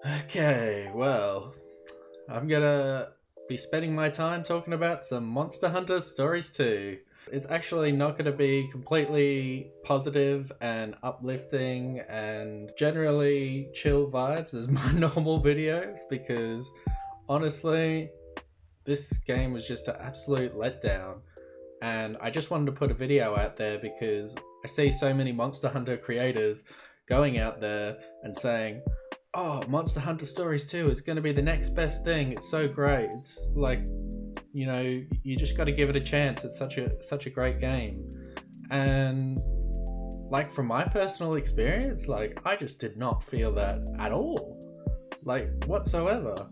Okay, well, I'm gonna be spending my time talking about some Monster Hunter Stories 2. It's actually not gonna be completely positive and uplifting and generally chill vibes as my normal videos because honestly, this game was just an absolute letdown. And I just wanted to put a video out there because I see so many Monster Hunter creators going out there and saying, oh, Monster Hunter Stories 2 is going to be the next best thing. It's so great. It's like, you just got to give it a chance. It's such a great game. And like from my personal experience, like I just did not feel that at all. Like whatsoever.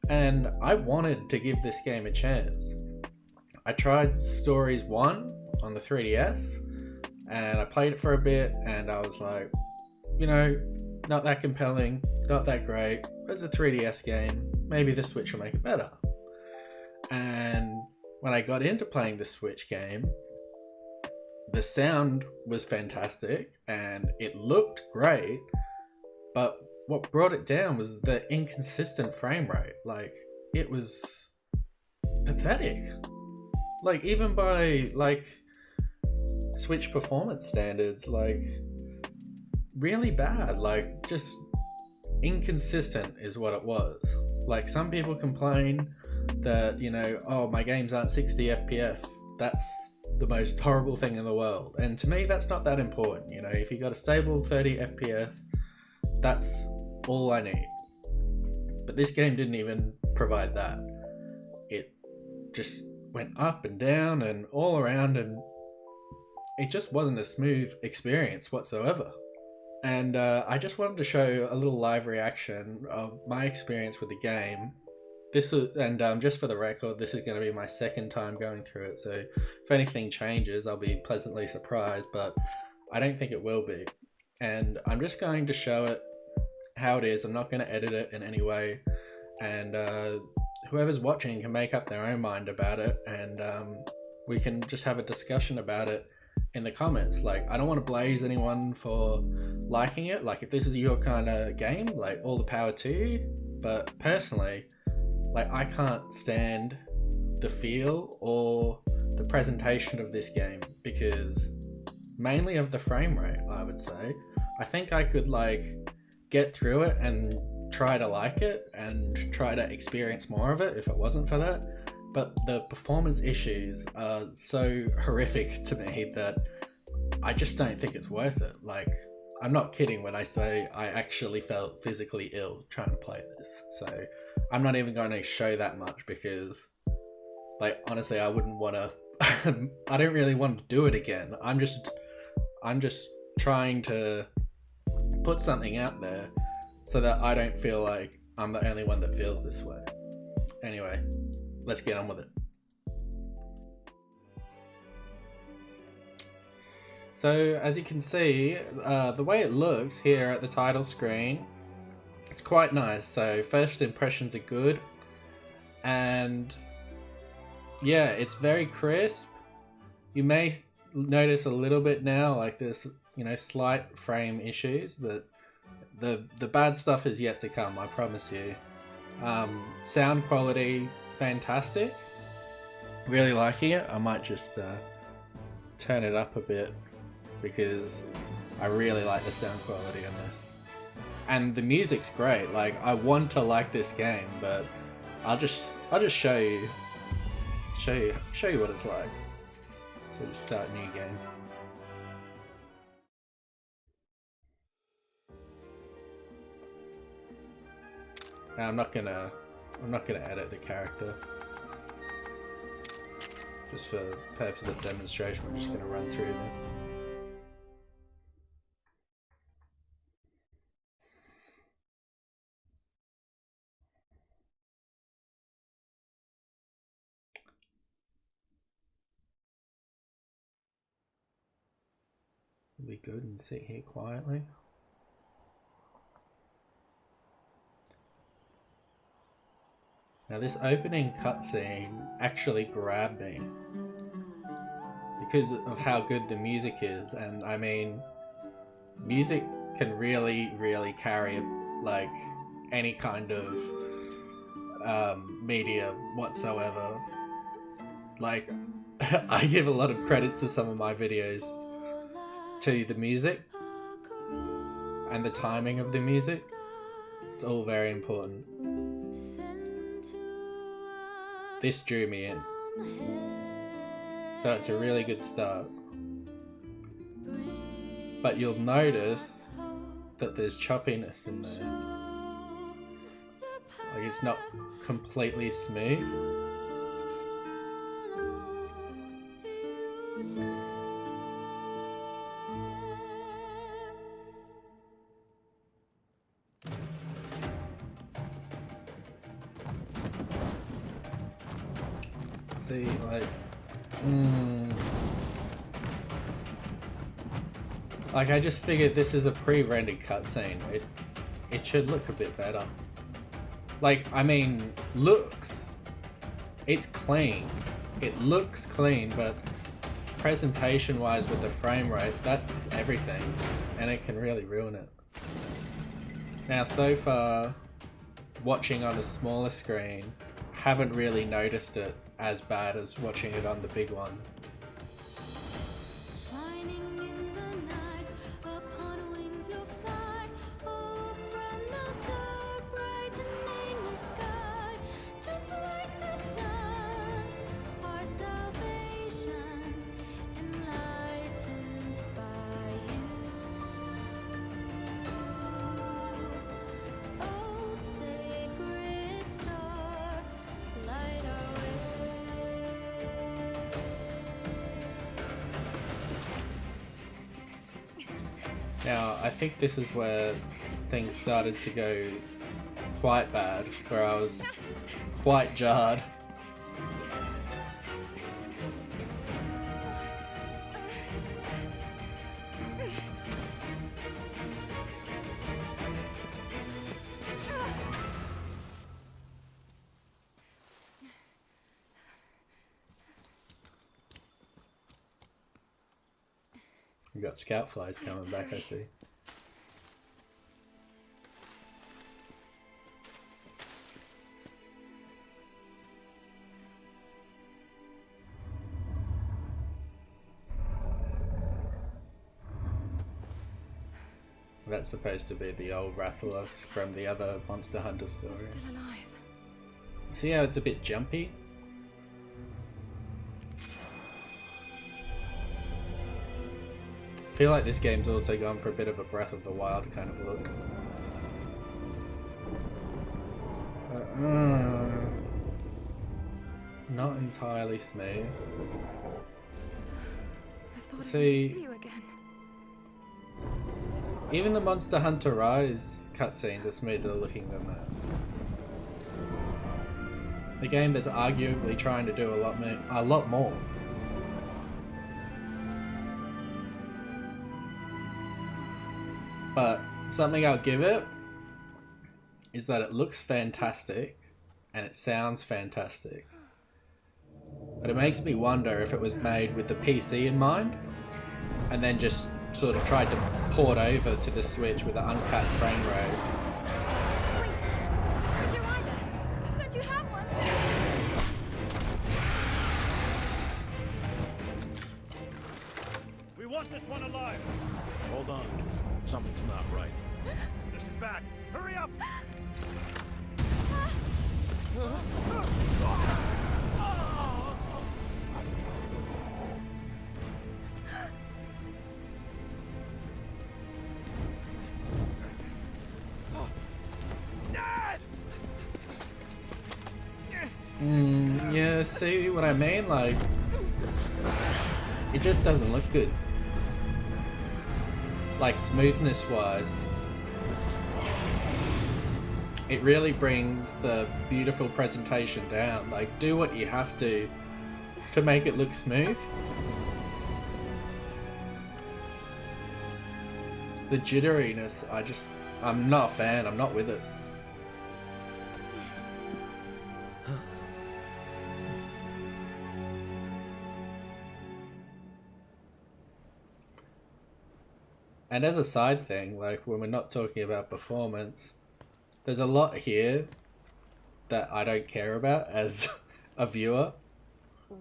And I wanted to give this game a chance. I tried Stories 1 on the 3DS and I played it for a bit and I was like, not that compelling, not that great. It's a 3DS game. Maybe the Switch will make it better. And when I got into playing the Switch game, the sound was fantastic and it looked great, but what brought it down was the inconsistent frame rate. Like, it was pathetic. Like, even by like Switch performance standards, like really bad. Like, just inconsistent is what it was. Like, some people complain that, oh, my games aren't 60 FPS. That's the most horrible thing in the world. And to me, that's not that important. If you got a stable 30 FPS, that's all I need. But this game didn't even provide that. It just went up and down and all around, and it just wasn't a smooth experience whatsoever. And I just wanted to show a little live reaction of my experience with the game. Just for the record, this is going to be my second time going through it, so if anything changes, I'll be pleasantly surprised, but I don't think it will be. And I'm just going to show it how it is. I'm not going to edit it in any way, and whoever's watching can make up their own mind about it, and we can just have a discussion about it in the comments. Like, I don't want to blaze anyone for liking it. Like, if this is your kind of game, like, all the power to you. But personally, like, I can't stand the feel or the presentation of this game because mainly of the frame rate, I would say. I think I could like get through it and try to like it and try to experience more of it if it wasn't for that. But the performance issues are so horrific to me that I just don't think it's worth it. Like, I'm not kidding when I say I actually felt physically ill trying to play this. So I'm not even going to show that much because, like, honestly, I wouldn't want to. I don't really want to do it again. I'm just trying to put something out there so that I don't feel like I'm the only one that feels this way. Anyway, let's get on with it. So as you can see, the way it looks here at the title screen, it's quite nice. So first impressions are good, and yeah, it's very crisp. You may notice a little bit now, like there's slight frame issues, but the bad stuff is yet to come, I promise you. Sound quality, fantastic. Really liking it. I might just turn it up a bit because I really like the sound quality in this. And the music's great. Like, I want to like this game, but I'll just show you what it's like. So just start a new game. Now I'm not gonna edit the character. Just for the purpose of demonstration, we're just gonna run through this. It'll be good and sit here quietly. Now this opening cutscene actually grabbed me because of how good the music is, and I mean, music can really carry like any kind of media whatsoever. Like, I give a lot of credit to some of my videos to the music and the timing of the music. It's all very important. This drew me in. So it's a really good start. But you'll notice that there's choppiness in there. Like, it's not completely smooth. See, like, like, I just figured this is a pre-rendered cutscene. It should look a bit better. Like, I mean, looks. It's clean. It looks clean, but presentation-wise with the frame rate, that's everything, and it can really ruin it. Now, so far, watching on a smaller screen, haven't really noticed it as bad as watching it on the big one. Now, I think this is where things started to go quite bad, where I was quite jarred. We got scout flies coming back, I see. That's supposed to be the old Rathalos from the other Monster Hunter stories. See how it's a bit jumpy? I feel like this game's also gone for a bit of a Breath of the Wild kind of look. Not entirely smooth. See, even the Monster Hunter Rise cutscenes are smoother looking than that. The game that's arguably trying to do a lot more. But something I'll give it is that it looks fantastic and it sounds fantastic. But it makes me wonder if it was made with the PC in mind and then just sort of tried to port over to the Switch with an uncut frame rate. Wait, you either. Don't you have one? We want this one alive. Hold on. Something's not right. This is bad. Hurry up! Dad! Yeah, see what I mean? Like, it just doesn't look good. Like, smoothness wise, it really brings the beautiful presentation down. Like, do what you have to make it look smooth. The jitteriness, I'm not a fan, I'm not with it. And as a side thing, like when we're not talking about performance, there's a lot here that I don't care about as a viewer.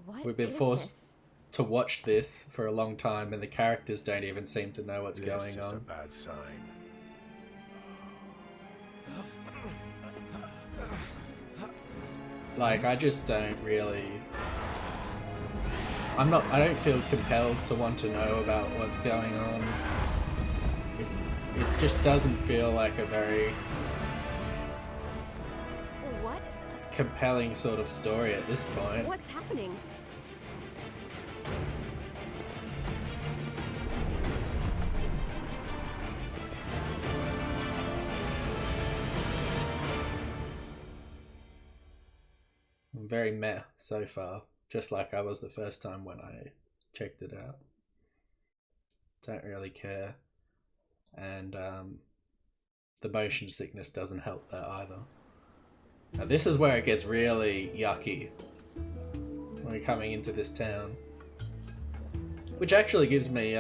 What We've been is forced this? to watch this for a long time, and the characters don't even seem to know what's going This is a on. bad sign. Like, I just don't really... I don't feel compelled to want to know about what's going on. It just doesn't feel like a very What? compelling sort of story at this point. What's happening? I'm very meh so far, just like I was the first time when I checked it out. Don't really care. And the motion sickness doesn't help that either. Now this is where it gets really yucky when we're coming into this town, which actually gives me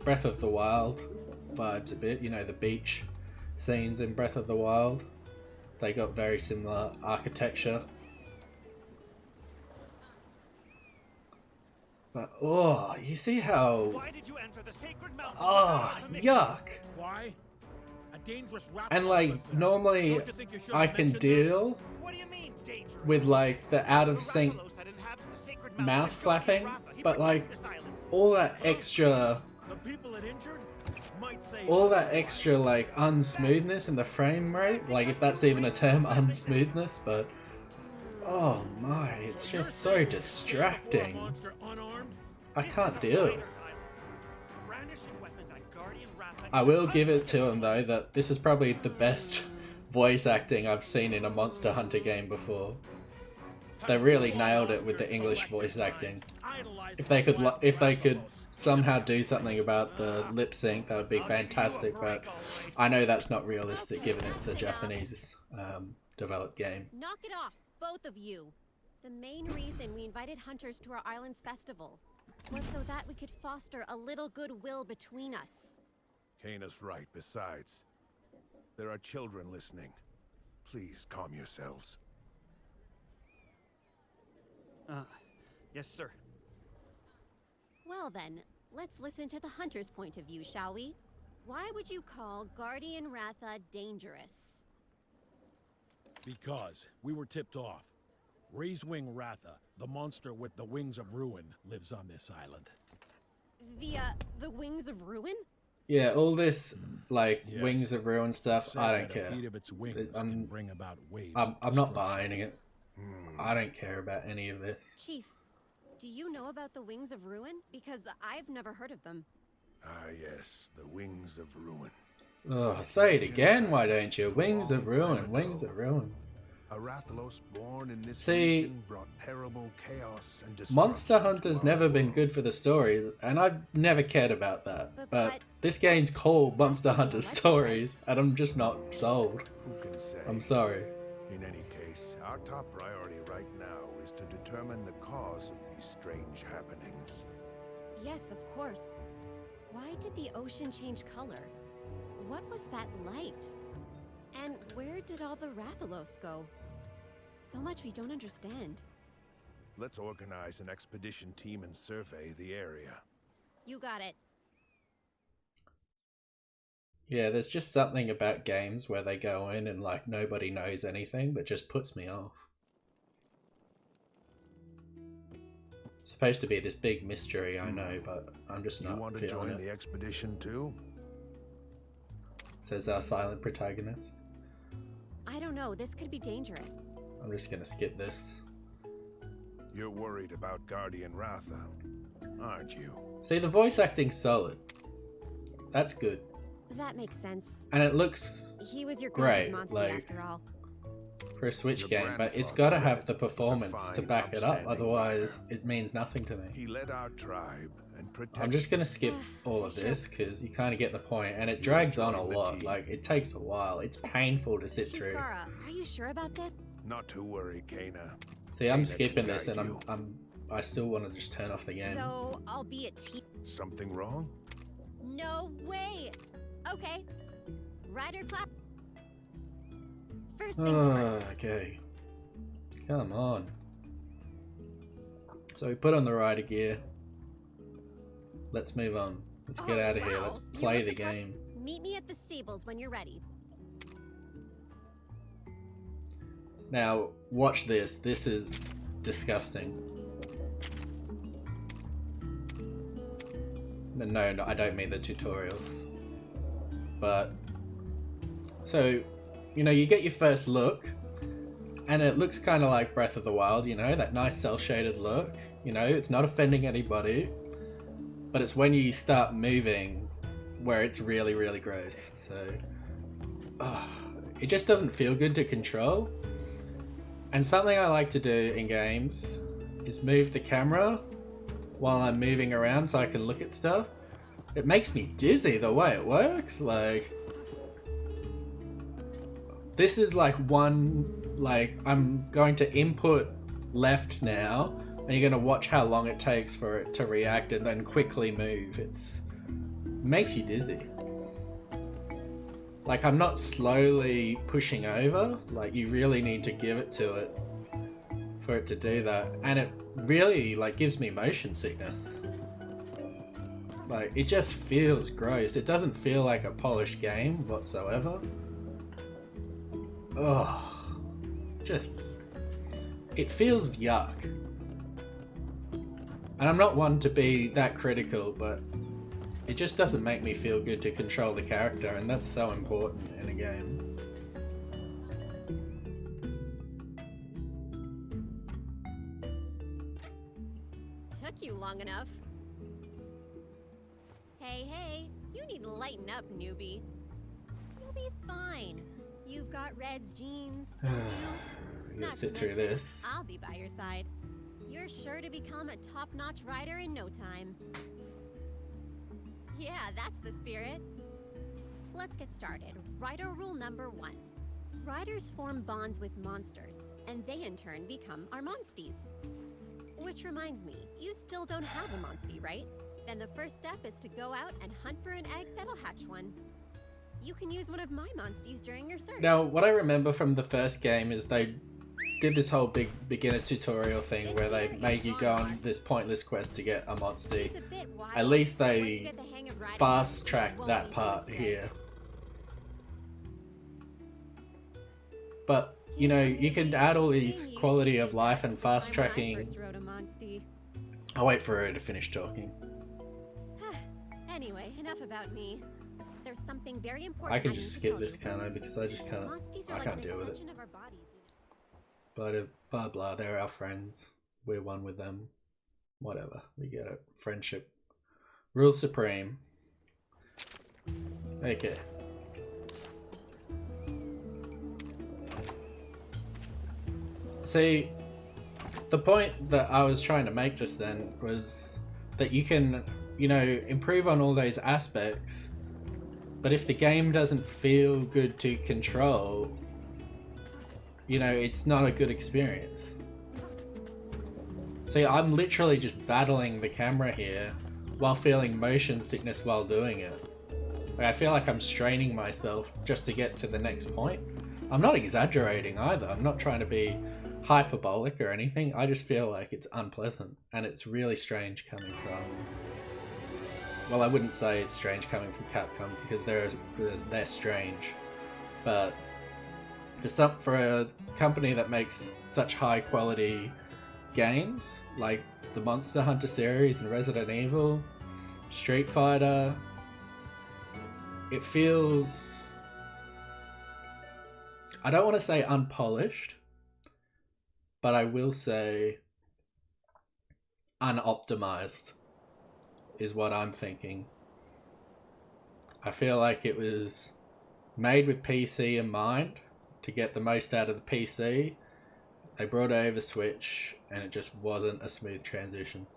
Breath of the Wild vibes a bit. You know, the beach scenes in Breath of the Wild, they got very similar architecture. But oh, you see how... Why did you enter the sacred mountain? Oh, yuck! Why? A dangerous raptor. And like, normally Don't you think you should I have can mentioned deal What do you mean, dangerous? with like the out of sync Raphalos that inhabits the sacred mountain mouth is flapping, Rapha. He but like protects this island. all that extra, The people it injured might say all that extra like unsmoothness in the frame rate, like if that's even a term, unsmoothness, but oh my, it's just so distracting. Monster unarmed? I can't deal. Raiders Island. Brandishing weapons at Guardian Rapha. I will give it to him though that this is probably the best voice acting I've seen in a Monster Hunter game before. They really nailed it with the English voice acting. If they could somehow do something about the lip sync, that would be fantastic. But I know that's not realistic given it's a Japanese developed game. Knock it off, both of you. The main reason we invited hunters to our island's festival was so that we could foster a little goodwill between us. Kana's right. Besides, there are children listening. Please calm yourselves. Yes, sir. Well then, let's listen to the hunter's point of view, shall we? Why would you call Guardian Ratha dangerous? Because we were tipped off. Raisewing Ratha, the monster with the wings of ruin, lives on this island. The wings of ruin? Yeah, all this like Yes. Wings of Ruin stuff, Said I don't that a care. beat of its wings can bring about waves I'm of not destruction. buying it. I don't care about any of this. Chief, do you know about the wings of ruin? Because I've never heard of them. Ah, yes, the wings of ruin. Oh, say it again, why don't you? Wings of Ruin, Wings of Ruin. A Rathalos born in this See, region brought terrible chaos and destruction Monster to Hunter's our never been world. good for the story, and I've never cared about that. But But this game's called Monster that's Hunter the legend, Stories, and I'm just not sold. Who can say? I'm sorry. In any case, our top priority right now is to determine the cause of these strange happenings. Yes, of course. Why did the ocean change color? What was that light? And where did all the Rathalos go? So much we don't understand. Let's organize an expedition team and survey the area. You got it. Yeah, there's just something about games where they go in and like nobody knows anything that just puts me off. It's supposed to be this big mystery, I know, but I'm just You not want to feeling join it. the expedition too? Says our silent protagonist. I don't know, this could be dangerous. I'm just gonna skip this. You're worried about Guardian Ratha, aren't you? See, the voice acting's solid. That's good. That makes sense. And it looks He was your Great, grandpa's monster like- after all. for a Switch Your game, but it's grandfather, gotta have Red, the was a performance to fine, back it up, upstanding otherwise rider. it means nothing to me. He led our tribe and protected. I'm just gonna skip all of Sure. this because you kind of get the point, and it You drags on a join the lot. team. Like it takes a while. It's painful to sit Chief through. Gara, are you sure about this? Not to worry, Kana. See, I'm Kana skipping can this, and guide I still want to just turn off the game. So, I'll be a team. Something wrong? No way! Okay. Rider clap. First things first. Okay. Come on. So we put on the rider gear. Let's move on. Let's get out of here. Let's play the game. Meet me at the stables when you're ready. Now, watch this. This is disgusting. No, I don't mean the tutorials. But, so, you know, you get your first look, and it looks kind of like Breath of the Wild, you know, that nice cel-shaded look. You know, it's not offending anybody, but it's when you start moving where it's really, really gross. So, it just doesn't feel good to control. And something I like to do in games is move the camera while I'm moving around so I can look at stuff. It makes me dizzy the way it works. Like, this is like I'm going to input left now, and you're going to watch how long it takes for it to react and then quickly move. It makes you dizzy. Like, I'm not slowly pushing over. Like, you really need to give it to it for it to do that. And it really, like, gives me motion sickness. Like, it just feels gross. It doesn't feel like a polished game whatsoever. Ugh. Just... it feels yuck. And I'm not one to be that critical, but it just doesn't make me feel good to control the character, and that's so important in a game. Took you long enough. Hey, you need to lighten up, newbie. You'll be fine. You've got Red's genes, don't you? You gotta sit through this. I'll be by your side. You're sure to become a top-notch rider in no time. Yeah, that's the spirit. Let's get started. Rider rule number 1. Riders form bonds with monsters, and they in turn become our monsties. Which reminds me, you still don't have a monstie, right? Then the first step is to go out and hunt for an egg that'll hatch one. You can use one of my monsties during your search. Now, what I remember from the first game is they did this whole big beginner tutorial thing where they made you go on this pointless quest to get a monstie. At least they fast-tracked that part here. But, you know, you can add all these quality of life and fast-tracking. I'll wait for her to finish talking. Anyway, enough about me. There's something very important I can just skip this, can't I? Because I just can't. I can't deal with it. Blah blah blah. They're our friends. We're one with them. Whatever. We get it. Friendship rules supreme. Okay. See, the point that I was trying to make just then was that you can, you know, improve on all those aspects, but if the game doesn't feel good to control, you know, it's not a good experience. See, I'm literally just battling the camera here while feeling motion sickness while doing it. Like, I feel like I'm straining myself just to get to the next point. I'm not exaggerating either. I'm not trying to be hyperbolic or anything. I just feel like it's unpleasant, and it's really strange coming from... Well, I wouldn't say it's strange coming from Capcom because they're strange, but for a company that makes such high quality games like the Monster Hunter series and Resident Evil, Street Fighter, it feels, I don't want to say unpolished, but I will say unoptimized is what I'm thinking. I feel like it was made with PC in mind to get the most out of the PC. They brought it over Switch and it just wasn't a smooth transition.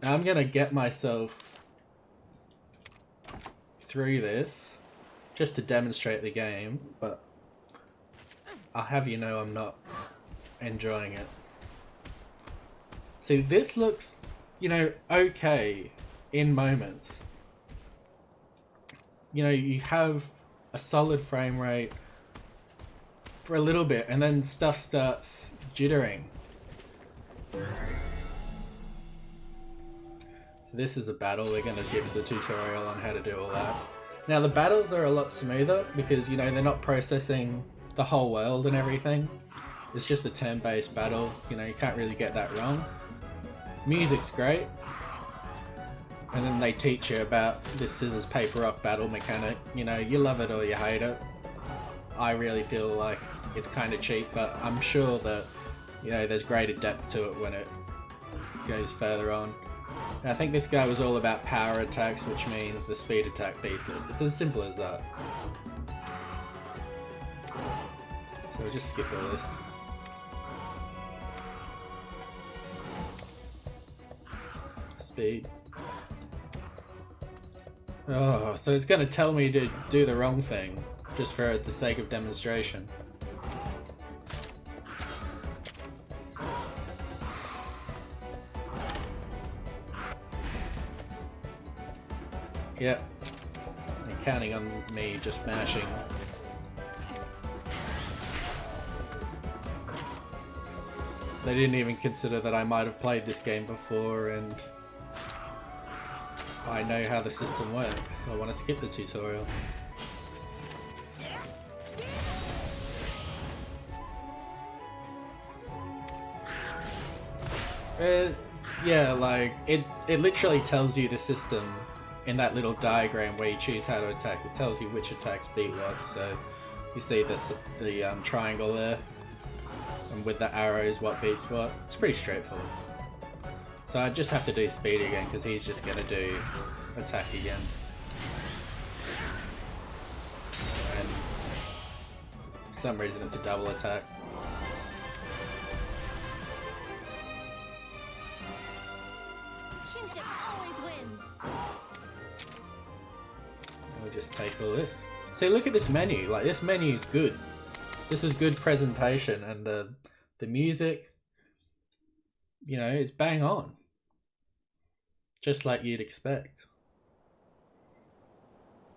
Now I'm gonna get myself through this just to demonstrate the game, but I'll have you know I'm not enjoying it. See, this looks, you know, okay in moments. You know, you have a solid frame rate for a little bit, and then stuff starts jittering. So this is a battle. They're going to give us a tutorial on how to do all that. Now the battles are a lot smoother because, you know, they're not processing the whole world and everything. It's just a turn-based battle, you know, you can't really get that wrong. Music's great. And then they teach you about this scissors paper rock battle mechanic. You know, you love it or you hate it. I really feel like it's kind of cheap, but I'm sure that, you know, there's greater depth to it when it goes further on. And I think this guy was all about power attacks, which means the speed attack beats it. It's as simple as that. So we'll just skip all this. Speed. Oh, so it's going to tell me to do the wrong thing, just for the sake of demonstration. Yep. They're counting on me just mashing. They didn't even consider that I might have played this game before and I know how the system works. I want to skip the tutorial. Yeah, like, it literally tells you the system in that little diagram where you choose how to attack. It tells you which attacks beat what, so you see this, the triangle there, and with the arrows what beats what. It's pretty straightforward. So I just have to do speed again because he's just going to do attack again. And for some reason it's a double attack. Kinship always wins. We'll just take all this. See, look at this menu. Like, this menu is good. This is good presentation, and the music, you know, it's bang on. Just like you'd expect.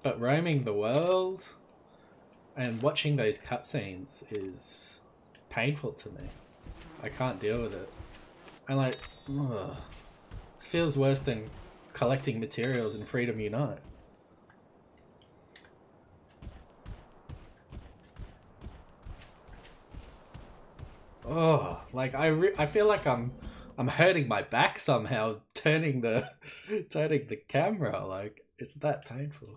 But roaming the world and watching those cutscenes is painful to me. I can't deal with it. And like, ugh, this feels worse than collecting materials in Freedom Unite. Oh, like I feel like I'm hurting my back somehow turning the camera. Like, it's that painful.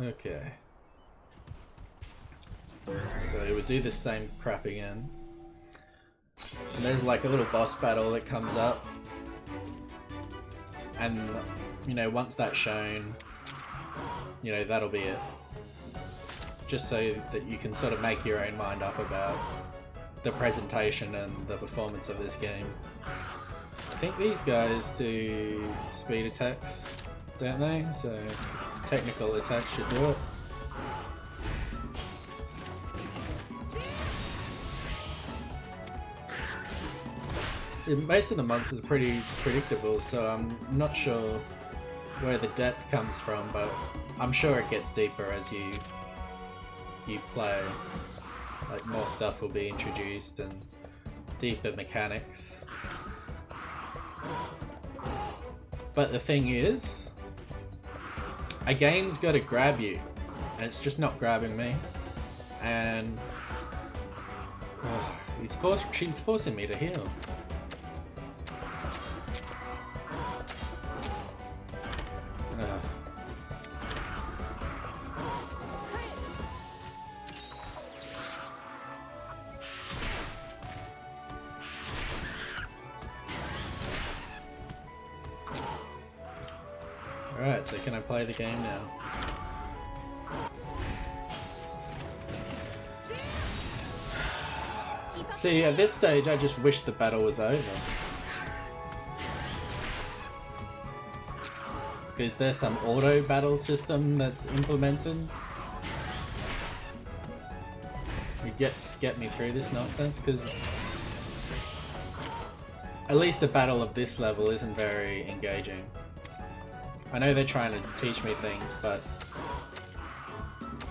Okay. So we would do the same crap again. And there's like a little boss battle that comes up. And, you know, once that's shown, you know, that'll be it. Just so that you can sort of make your own mind up about the presentation and the performance of this game. I think these guys do speed attacks, don't they? So technical attacks should do it. Most of the monsters are pretty predictable, so I'm not sure where the depth comes from, but I'm sure it gets deeper as you play. Like, more stuff will be introduced and deeper mechanics. But the thing is, a game's got to grab you, and it's just not grabbing me. And she's forcing me to heal. Alright, so can I play the game now? See, at this stage I just wish the battle was over. Is there some auto battle system that's implemented? You get me through this nonsense? Because at least a battle of this level isn't very engaging. I know they're trying to teach me things, but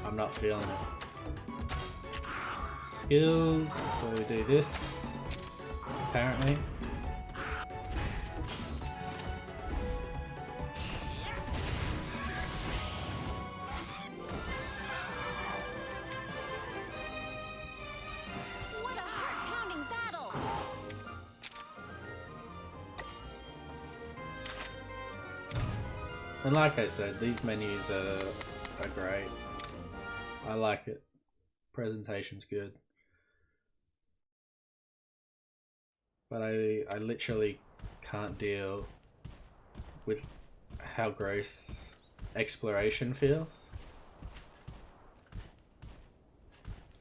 I'm not feeling it. Skills, so we do this, apparently. What a heart-pounding battle! And like I said, these menus are great. I like it. Presentation's good. But I literally can't deal with how gross exploration feels.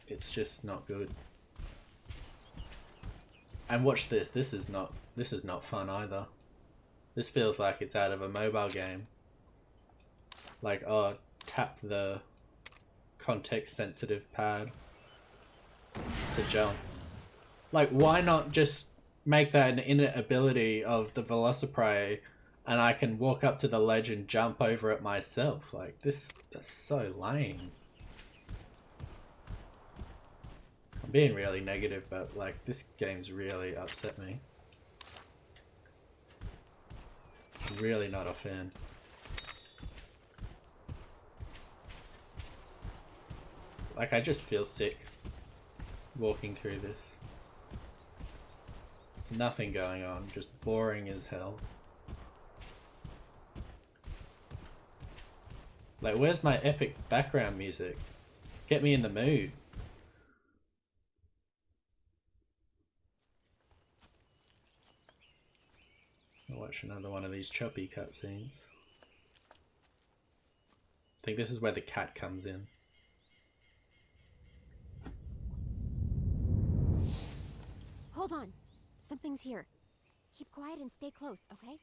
It's just not good. And watch this. This is not fun either. This feels like it's out of a mobile game. Like, oh, tap the context sensitive pad to jump. Like, why not just make that an innate ability of the Velociprey and I can walk up to the ledge and jump over it myself? Like, that's so lame. I'm being really negative, but like, this game's really upset me. I'm really not a fan. Like, I just feel sick walking through this. Nothing going on, just boring as hell. Like, where's my epic background music? Get me in the mood. I'll watch another one of these choppy cutscenes. I think this is where the cat comes in. Hold on. Something's here. Keep quiet and stay close, okay?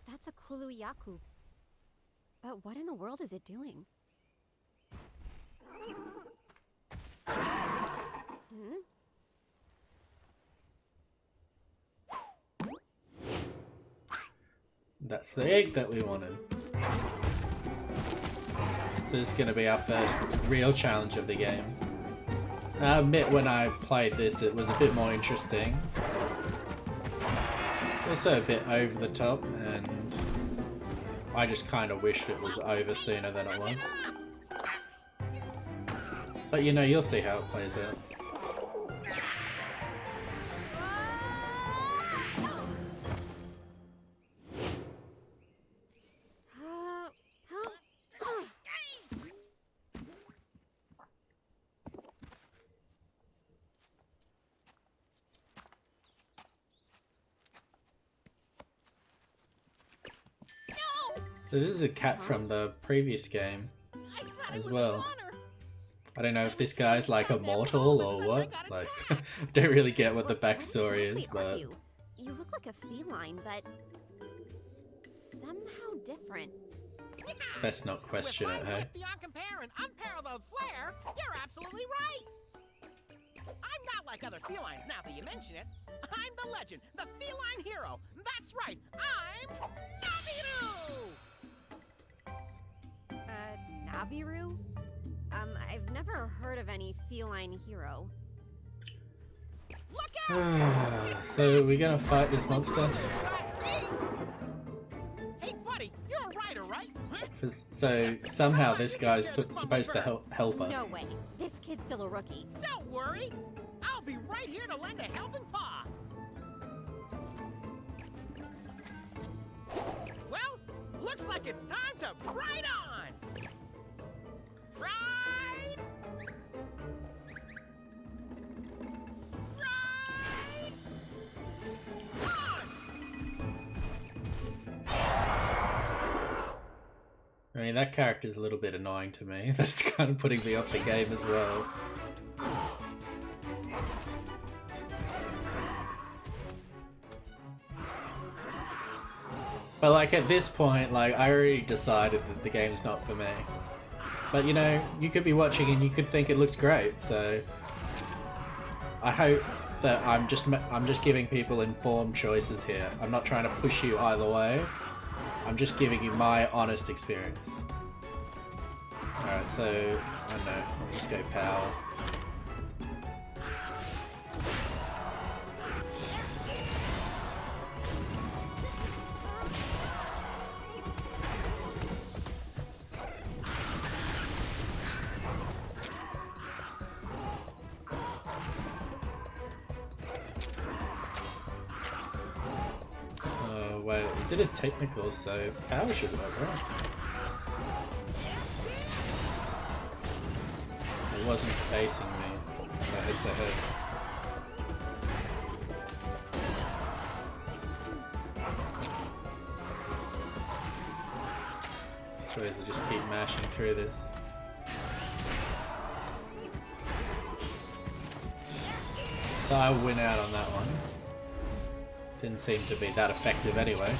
That's a Kuluyaku. But what in the world is it doing? Hmm? That's the egg that we wanted. So this is going to be our first real challenge of the game. I admit when I played this it was a bit more interesting. Also a bit over the top, and I just kind of wished it was over sooner than it was. But you know, you'll see how it plays out. So this is a cat from the previous game as well. I don't know if this guy's like immortal or what. Like, don't really get what the backstory is, but You look like a feline, but somehow different. best not question it, hey? Beyond compare and unparalleled flair, you're absolutely right. I'm not like other felines now that you mention it. I'm the legend, the feline hero. That's right, I'm Nabiru! Nabiru? I've never heard of any feline hero. Look out! So we're gonna fight this monster? Hey buddy, you're a writer, right? So somehow this guy's supposed to help us. No way. This kid's still a rookie. Don't worry. I'll be right here to lend a helping paw. Well, looks like it's time to ride on. Ride! Ride! I mean, that character's a little bit annoying to me. That's kind of putting me off the game as well. But like at this point, like I already decided that the game's not for me. But you know, you could be watching and you could think it looks great, so I hope that I'm just giving people informed choices here. I'm not trying to push you either way. I'm just giving you my honest experience. Alright, so I don't know, I'll just go power. Wait, it did a technical, so power should work, right? It wasn't facing me, head to head. Suppose I'll just keep mashing through this. So I win out on that one. Didn't seem to be that effective anyway.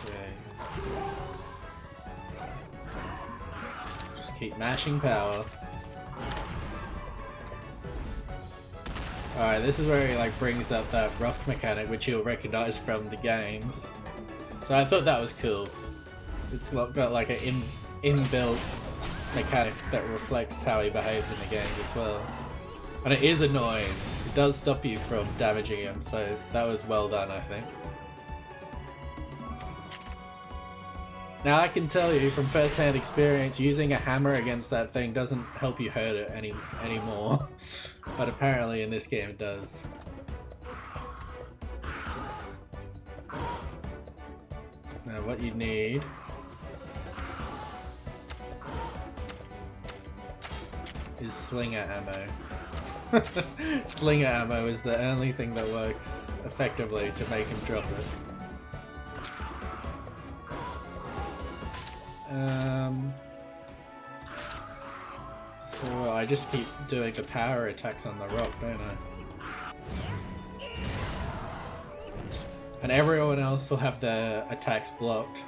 Okay. Just keep mashing power. Alright, this is where he like brings up that rock mechanic which you'll recognize from the games. So I thought that was cool. It's got like an inbuilt mechanic that reflects how he behaves in the game as well. And it is annoying. It does stop you from damaging him, so that was well done, I think. Now I can tell you from first-hand experience, using a hammer against that thing doesn't help you hurt it anymore. But apparently in this game it does. Now what you need is slinger ammo. Slinger ammo is the only thing that works effectively to make him drop it. So I just keep doing the power attacks on the rock, don't I? And everyone else will have their attacks blocked.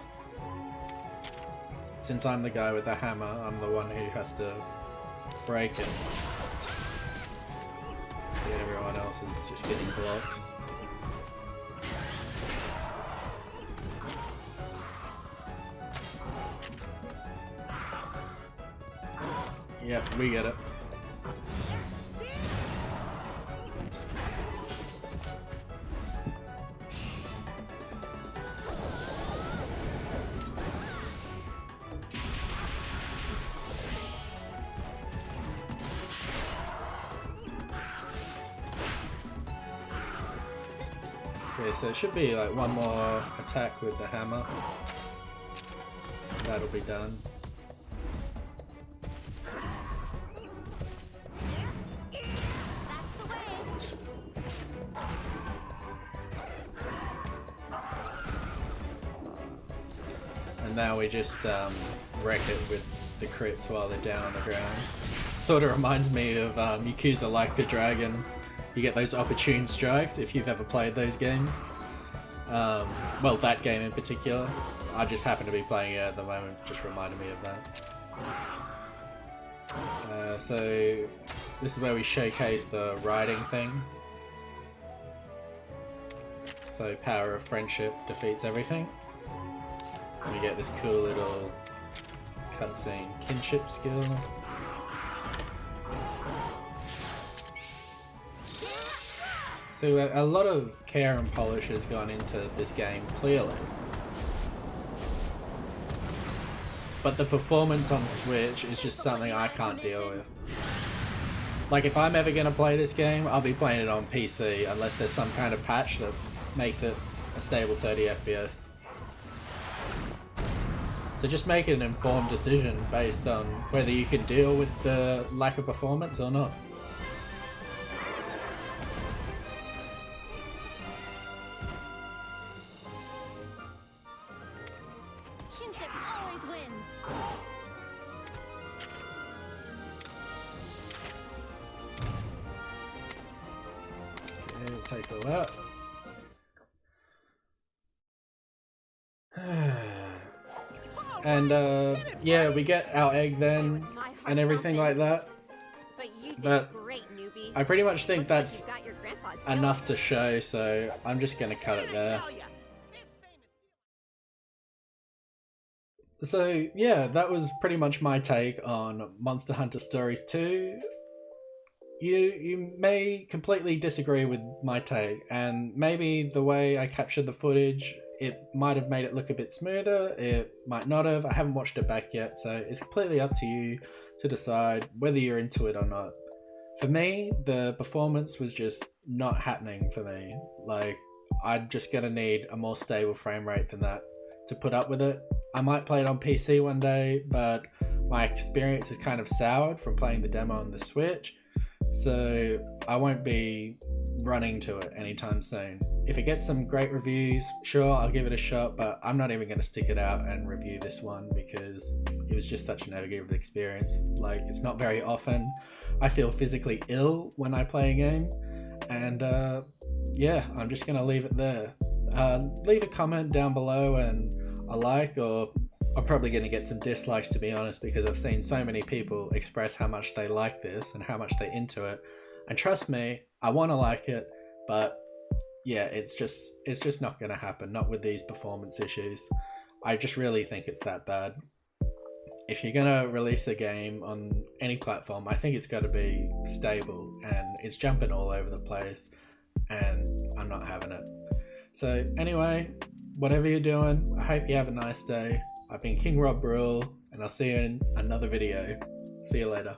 Since I'm the guy with the hammer, I'm the one who has to break it. So everyone else is just getting blocked. Yep, we get it. Okay, so it should be like one more attack with the hammer. That'll be done. And now we just wreck it with the crits while they're down on the ground. Sort of reminds me of Yakuza Like the Dragon. You get those opportune strikes if you've ever played those games. Well, that game in particular. I just happen to be playing it at the moment, just reminded me of that. So this is where we showcase the riding thing. So power of friendship defeats everything. And we get this cool little cutscene kinship skill. So a lot of care and polish has gone into this game, clearly. But the performance on Switch is just something I can't deal with. Like, if I'm ever gonna play this game, I'll be playing it on PC, unless there's some kind of patch that makes it a stable 30 FPS. So just make an informed decision based on whether you can deal with the lack of performance or not. Kinship always wins. take all that. And yeah, we get our egg then and everything like that. But I pretty much think that's enough to show, so I'm just gonna cut it there. So yeah, that was pretty much my take on Monster Hunter Stories 2. You may completely disagree with my take, and maybe the way I captured the footage, it might have made it look a bit smoother, it might not have. I haven't watched it back yet, so it's completely up to you to decide whether you're into it or not. For me, the performance was just not happening for me. Like, I'm just gonna need a more stable frame rate than that to put up with it. I might play it on PC one day, but my experience is kind of soured from playing the demo on the Switch, so I won't be running to it anytime soon. If it gets some great reviews, sure, I'll give it a shot, but I'm not even going to stick it out and review this one because it was just such a negative experience. Like, it's not very often I feel physically ill when I play a game, and yeah, I'm just going to leave it there. Leave a comment down below and a like, or I'm probably going to get some dislikes, to be honest, because I've seen so many people express how much they like this and how much they're into it. And trust me, I want to like it, but yeah, it's just not going to happen, not with these performance issues. I just really think it's that bad. If you're going to release a game on any platform, I think it's got to be stable, and it's jumping all over the place, and I'm not having it. So anyway, whatever you're doing, I hope you have a nice day. I've been King Rob Brule, and I'll see you in another video. See you later.